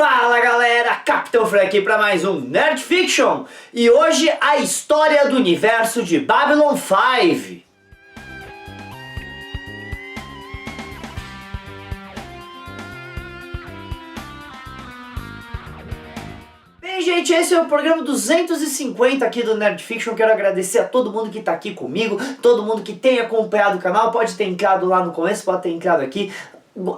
Fala galera, Capitão Frank aqui para mais um Nerd Fiction e hoje a história do universo de Babylon 5. Bem gente, esse é o programa 250 aqui do Nerd Fiction. Quero agradecer a todo mundo que está aqui comigo, todo mundo que tem acompanhado o canal, pode ter entrado lá no começo, pode ter entrado aqui.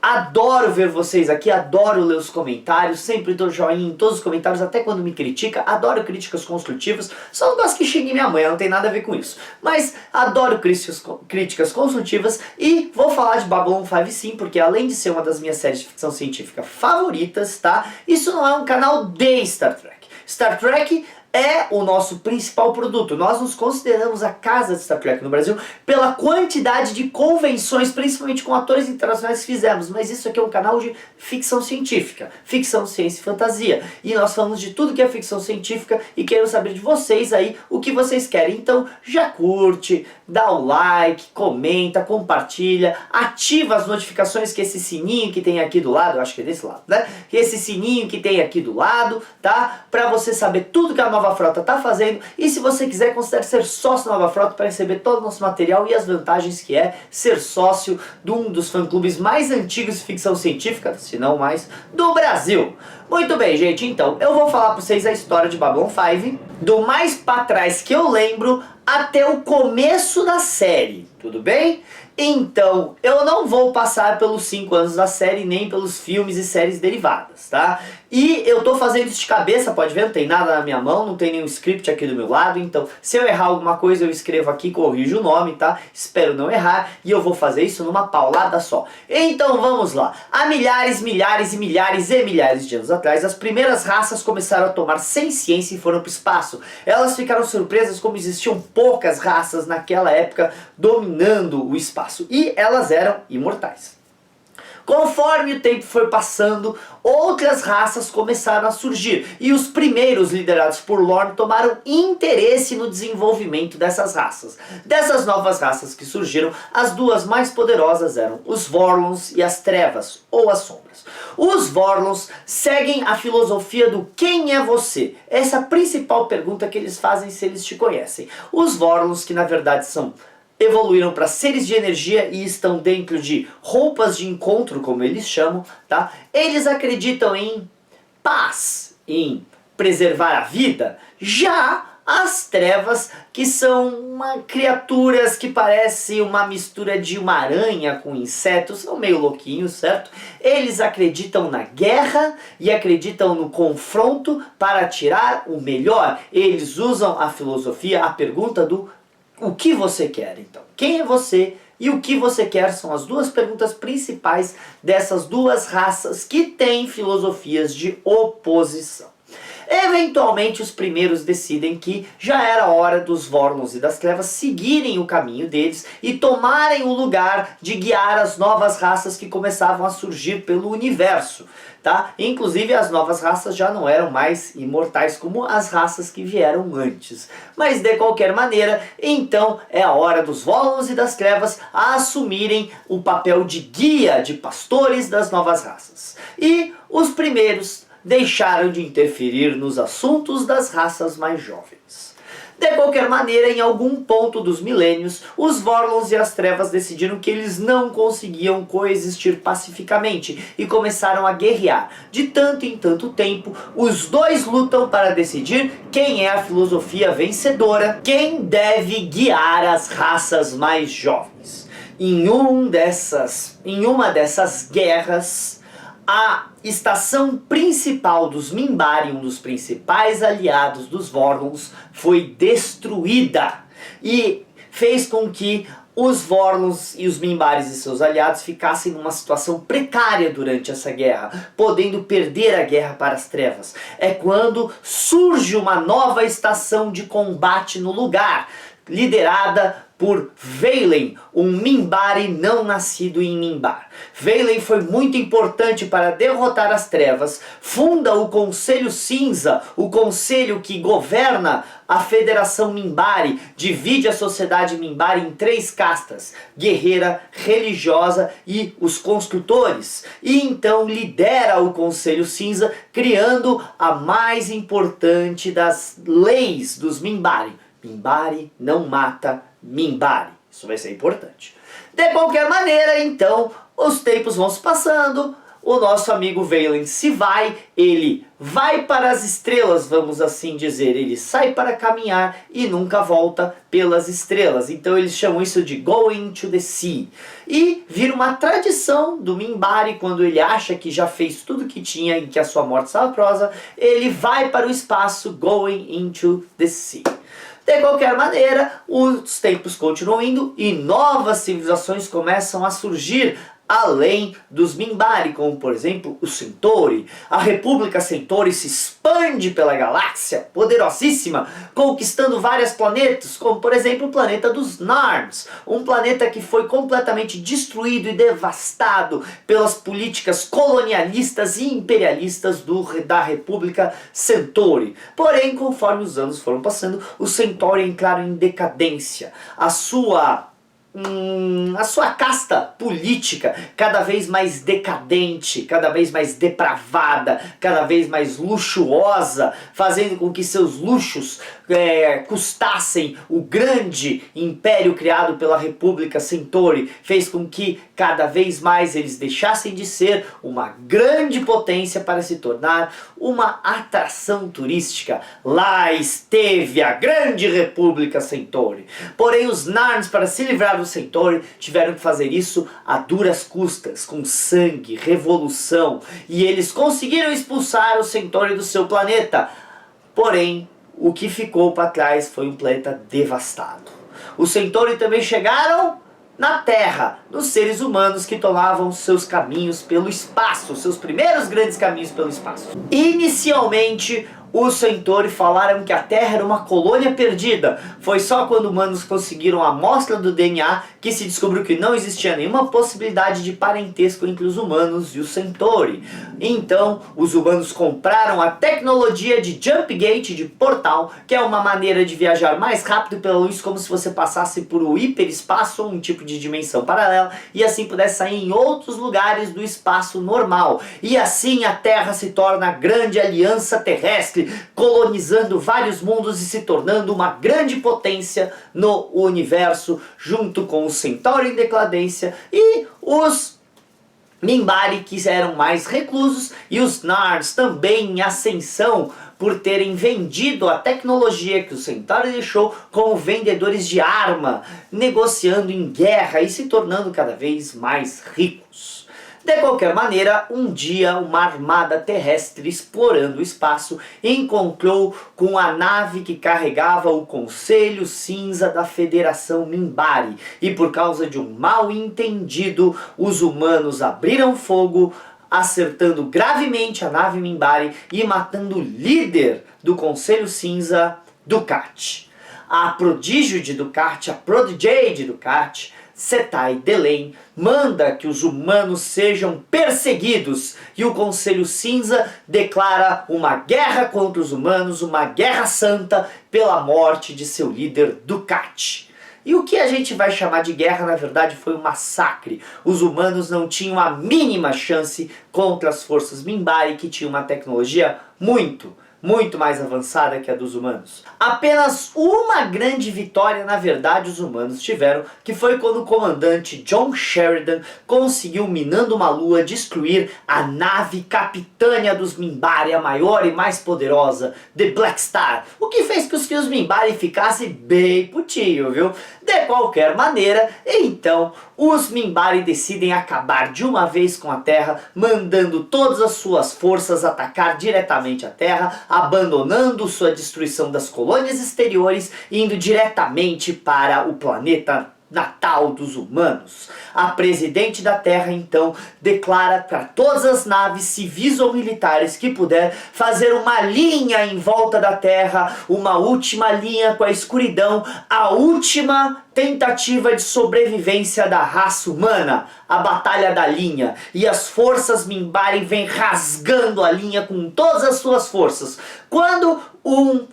Adoro ver vocês aqui, adoro ler os comentários, sempre dou joinha em todos os comentários, até quando me critica, adoro críticas construtivas, só não gosto que xingue minha mãe, não tem nada a ver com isso. Mas adoro críticas construtivas e vou falar de Babylon 5 sim, porque além de ser uma das minhas séries de ficção científica favoritas, tá? Isso não é um canal de Star Trek. Star Trek é o nosso principal produto. Nós nos consideramos a casa de Star Trek no Brasil pela quantidade de convenções, principalmente com atores internacionais que fizemos. Mas isso aqui é um canal de ficção científica, ficção, ciência e fantasia. E nós falamos de tudo que é ficção científica e quero saber de vocês aí o que vocês querem. Então já curte, dá o like, comenta, compartilha, ativa as notificações, que esse sininho que tem aqui do lado, eu acho que é desse lado, né? Esse sininho que tem aqui do lado, tá? Pra você saber tudo que a Nova Frota tá fazendo. E se você quiser, considere ser sócio da Nova Frota para receber todo o nosso material e as vantagens que é ser sócio de um dos fã-clubes mais antigos de ficção científica, se não mais, do Brasil. Muito bem, gente, então eu vou falar para vocês a história de Babylon 5, do mais para trás que eu lembro até o começo da série, tudo bem? Então, eu não vou passar pelos 5 anos da série, nem pelos filmes e séries derivadas, tá? E eu tô fazendo isso de cabeça, pode ver, não tem nada na minha mão, não tem nenhum script aqui do meu lado, então se eu errar alguma coisa eu escrevo aqui, corrijo o nome, tá? Espero não errar, e eu vou fazer isso numa paulada só. Então vamos lá. Há milhares, milhares e milhares e milhares de anos atrás, as primeiras raças começaram a tomar ciência e foram pro espaço. Elas ficaram surpresas como existiam poucas raças naquela época dominando o espaço, e elas eram imortais. Conforme o tempo foi passando, outras raças começaram a surgir, e os primeiros, liderados por Lorn, tomaram interesse no desenvolvimento dessas raças. Dessas novas raças que surgiram, as duas mais poderosas eram os Vorlons e as Trevas, ou as Sombras. Os Vorlons seguem a filosofia do quem é você? Essa é a principal pergunta que eles fazem se eles te conhecem. Os Vorlons, que na verdade evoluíram para seres de energia e estão dentro de roupas de encontro, como eles chamam, tá? Eles acreditam em paz, em preservar a vida. Já as Trevas, que são criaturas que parecem uma mistura de uma aranha com insetos, são meio louquinhos, certo? Eles acreditam na guerra e acreditam no confronto para tirar o melhor. Eles usam a filosofia, a pergunta do o que você quer, então? Quem é você e o que você quer são as duas perguntas principais dessas duas raças que têm filosofias de oposição. Eventualmente os primeiros decidem que já era hora dos Vorlons e das Trevas seguirem o caminho deles e tomarem o lugar de guiar as novas raças que começavam a surgir pelo universo, tá? Inclusive as novas raças já não eram mais imortais como as raças que vieram antes. Mas de qualquer maneira, então é a hora dos Vorlons e das Trevas a assumirem o papel de guia, de pastores das novas raças. E os primeiros deixaram de interferir nos assuntos das raças mais jovens. De qualquer maneira, em algum ponto dos milênios, os Vorlons e as Trevas decidiram que eles não conseguiam coexistir pacificamente e começaram a guerrear. De tanto em tanto tempo, os dois lutam para decidir quem é a filosofia vencedora, quem deve guiar as raças mais jovens. Em uma dessas guerras, a estação principal dos Minbari, um dos principais aliados dos Vorlons, foi destruída e fez com que os Vorlons e os Minbaris e seus aliados ficassem numa situação precária durante essa guerra, podendo perder a guerra para as Trevas. É quando surge uma nova estação de combate no lugar, liderada por Valen, um Minbari não nascido em Minbar. Valen foi muito importante para derrotar as trevas, funda o Conselho Cinza, o conselho que governa a Federação Minbari, divide a sociedade Minbari em 3 castas: guerreira, religiosa e os construtores. E então lidera o Conselho Cinza, criando a mais importante das leis dos Minbari. Minbari não mata Minbari. Isso vai ser importante. De qualquer maneira, então, os tempos vão se passando, o nosso amigo Valen se vai, ele vai para as estrelas, vamos assim dizer, ele sai para caminhar e nunca volta pelas estrelas. Então eles chamam isso de Going to the Sea. E vira uma tradição do Minbari, quando ele acha que já fez tudo que tinha e que a sua morte estava próxima, ele vai para o espaço, Going into the Sea. De qualquer maneira, os tempos continuam indo e novas civilizações começam a surgir além dos Minbari, como por exemplo o Centauri. A República Centauri se expande pela galáxia, poderosíssima, conquistando vários planetas, como por exemplo o planeta dos Narns, um planeta que foi completamente destruído e devastado pelas políticas colonialistas e imperialistas da República Centauri. Porém, conforme os anos foram passando, os Centauri entraram em decadência. A sua casta política cada vez mais decadente, cada vez mais depravada, cada vez mais luxuosa, fazendo com que seus luxos custassem o grande império criado pela República Centauri, fez com que cada vez mais eles deixassem de ser uma grande potência para se tornar uma atração turística. Lá esteve a grande República Centauri. Porém, os Narns, para se livrar do Centauri, tiveram que fazer isso a duras custas, com sangue, revolução, e eles conseguiram expulsar o Centauri do seu planeta. Porém, o que ficou para trás foi um planeta devastado. Os Centauri também chegaram na Terra, nos seres humanos que tomavam seus caminhos pelo espaço, seus primeiros grandes caminhos pelo espaço. Inicialmente, os Centauri falaram que a Terra era uma colônia perdida. Foi só quando humanos conseguiram a amostra do DNA que se descobriu que não existia nenhuma possibilidade de parentesco entre os humanos e os Centauri. Então, os humanos compraram a tecnologia de Jump Gate, de portal, que é uma maneira de viajar mais rápido pela luz, como se você passasse por um hiperespaço ou um tipo de dimensão paralela, e assim pudesse sair em outros lugares do espaço normal. E assim a Terra se torna a grande aliança terrestre, colonizando vários mundos e se tornando uma grande potência no universo, junto com os Centauri em decadência e os Minbari, que eram mais reclusos, e os Narns também em ascensão por terem vendido a tecnologia que o Centauri deixou como vendedores de arma, negociando em guerra e se tornando cada vez mais ricos. De qualquer maneira, um dia uma armada terrestre explorando o espaço encontrou com a nave que carregava o Conselho Cinza da Federação Minbari, e por causa de um mal entendido, os humanos abriram fogo, acertando gravemente a nave Minbari e matando o líder do Conselho Cinza, Dukat. A prodígio de Dukat, a Prodigy de Dukat, Setai Delain, manda que os humanos sejam perseguidos, e o Conselho Cinza declara uma guerra contra os humanos, uma guerra santa pela morte de seu líder Dukat. E o que a gente vai chamar de guerra, na verdade, foi um massacre. Os humanos não tinham a mínima chance contra as forças Minbari, que tinham uma tecnologia muito mais avançada que a dos humanos. Apenas uma grande vitória, na verdade, os humanos tiveram, que foi quando o comandante John Sheridan conseguiu, minando uma lua, destruir a nave capitânia dos Minbari, a maior e mais poderosa, The Black Star, o que fez com que os Minbari ficassem bem putinho, viu? De qualquer maneira, então, os Minbari decidem acabar de uma vez com a Terra, mandando todas as suas forças atacar diretamente a Terra, abandonando sua destruição das colônias exteriores e indo diretamente para o planeta natal dos humanos. A presidente da Terra então declara para todas as naves civis ou militares que puder fazer uma linha em volta da Terra, uma última linha com a escuridão, a última tentativa de sobrevivência da raça humana, a Batalha da Linha. E as forças Minbari vêm rasgando a linha com todas as suas forças. Quando um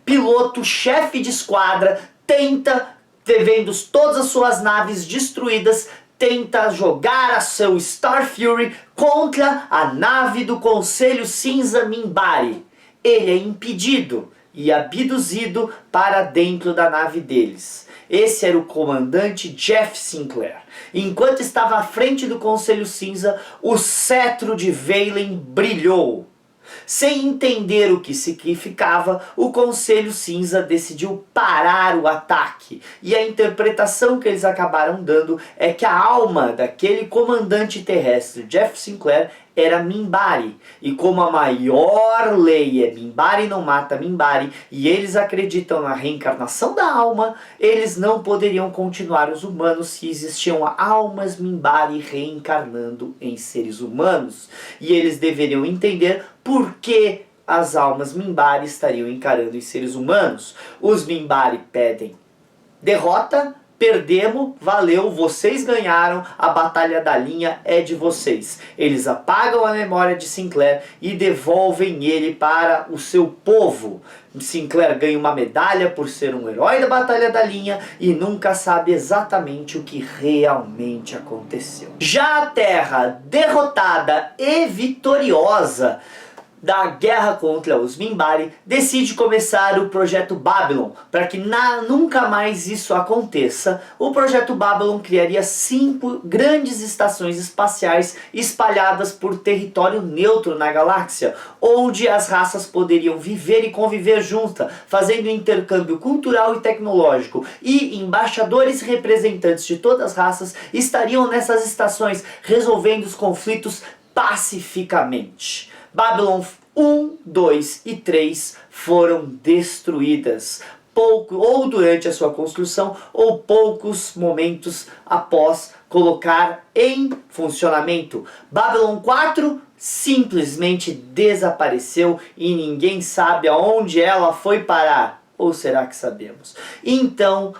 piloto chefe de esquadra tenta, vendo todas as suas naves destruídas, tenta jogar a seu Star Fury contra a nave do Conselho Cinza Minbari. Ele é impedido e abduzido para dentro da nave deles. Esse era o comandante Jeff Sinclair. Enquanto estava à frente do Conselho Cinza, o cetro de Valen brilhou. Sem entender o que significava, o Conselho Cinza decidiu parar o ataque. E a interpretação que eles acabaram dando é que a alma daquele comandante terrestre, Jeff Sinclair, era Minbari. E como a maior lei é Minbari não mata Minbari, e eles acreditam na reencarnação da alma, eles não poderiam continuar os humanos se existiam almas Minbari reencarnando em seres humanos. E eles deveriam entender por que as almas Minbari estariam encarando em seres humanos. Os Minbari pedem derrota. Perdemos, valeu, vocês ganharam, a Batalha da Linha é de vocês. Eles apagam a memória de Sinclair e devolvem ele para o seu povo. Sinclair ganha uma medalha por ser um herói da Batalha da Linha e nunca sabe exatamente o que realmente aconteceu. Já a Terra, derrotada e vitoriosa da guerra contra os Minbari, decide começar o Projeto Babylon. Para que nunca mais isso aconteça, o Projeto Babylon criaria 5 grandes estações espaciais espalhadas por território neutro na galáxia, onde as raças poderiam viver e conviver juntas, fazendo intercâmbio cultural e tecnológico. E embaixadores e representantes de todas as raças estariam nessas estações resolvendo os conflitos pacificamente. Babylon 1, 2 e 3 foram destruídas, ou durante a sua construção, ou poucos momentos após colocar em funcionamento. Babylon 4 simplesmente desapareceu e ninguém sabe aonde ela foi parar. Ou será que sabemos? Então,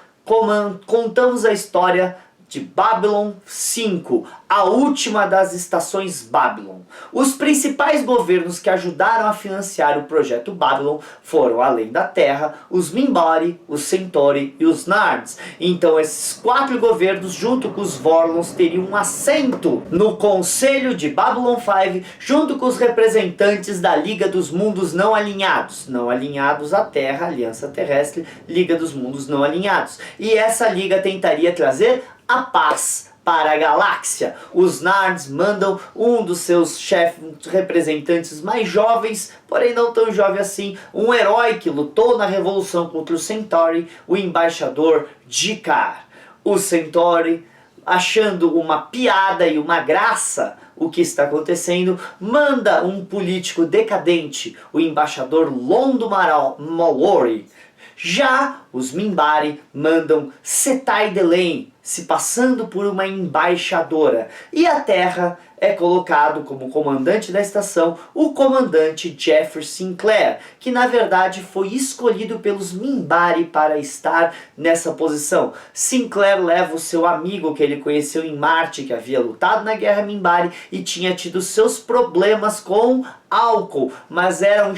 contamos a história de Babylon 5, a última das estações Babylon. Os principais governos que ajudaram a financiar o projeto Babylon foram, além da Terra, os Minbari, os Centauri e os Nards. Então esses 4 governos, junto com os Vorlons, teriam um assento no Conselho de Babylon 5, junto com os representantes da Liga dos Mundos Não Alinhados. Não alinhados à Terra, Aliança Terrestre, Liga dos Mundos Não Alinhados. E essa liga tentaria trazer a paz para a galáxia. Os Nards mandam um dos seus chefes, representantes mais jovens, porém não tão jovem assim, um herói que lutou na revolução contra o Centauri, o embaixador G'Kar. O Centauri, achando uma piada e uma graça o que está acontecendo, manda um político decadente, o embaixador Londo Mallory. Já os Minbari mandam Setai Delaine, se passando por uma embaixadora. E a Terra é colocado como comandante da estação o comandante Jeffrey Sinclair, que na verdade foi escolhido pelos Minbari para estar nessa posição. Sinclair leva o seu amigo que ele conheceu em Marte, que havia lutado na Guerra Minbari e tinha tido seus problemas com álcool, mas era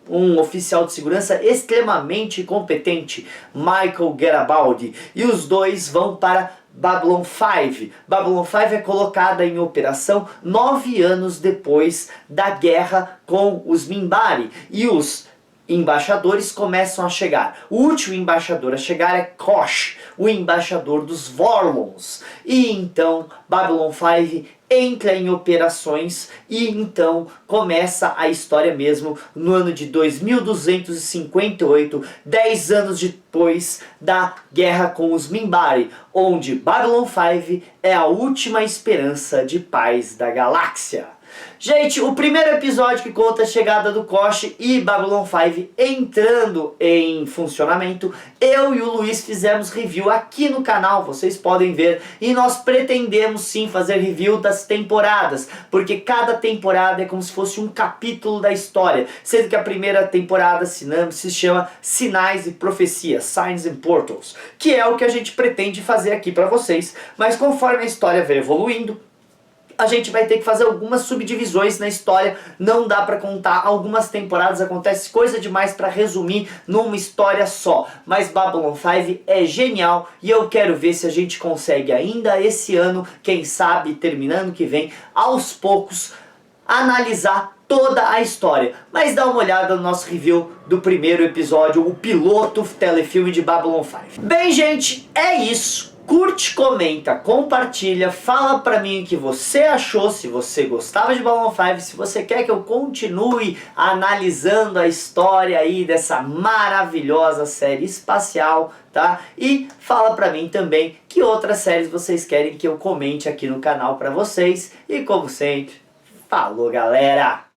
um oficial de segurança extremamente competente, Michael Garibaldi, e os dois vão para Babylon 5. Babylon 5 é colocada em operação 9 anos depois da guerra com os Minbari, e os embaixadores começam a chegar. O último embaixador a chegar é Kosh, o embaixador dos Vorlons. E então Babylon 5 entra em operações e então começa a história mesmo no ano de 2258, 10 anos depois da guerra com os Minbari, onde Babylon 5 é a última esperança de paz da galáxia. Gente, o primeiro episódio que conta a chegada do Kosh e Babylon 5 entrando em funcionamento, eu e o Luiz fizemos review aqui no canal, vocês podem ver, e nós pretendemos sim fazer review das temporadas, porque cada temporada é como se fosse um capítulo da história, sendo que a primeira temporada se chama Sinais e Profecias, Signs and Portals, que é o que a gente pretende fazer aqui para vocês, mas conforme a história vai evoluindo, a gente vai ter que fazer algumas subdivisões na história, não dá pra contar, algumas temporadas acontece coisa demais pra resumir numa história só, mas Babylon 5 é genial e eu quero ver se a gente consegue ainda esse ano, quem sabe terminando que vem, aos poucos, analisar toda a história, mas dá uma olhada no nosso review do primeiro episódio, o piloto telefilme de Babylon 5. Bem gente, é isso. Curte, comenta, compartilha, fala pra mim o que você achou, se você gostava de Babylon 5, se você quer que eu continue analisando a história aí dessa maravilhosa série espacial, tá? E fala pra mim também que outras séries vocês querem que eu comente aqui no canal pra vocês. E como sempre, falou galera!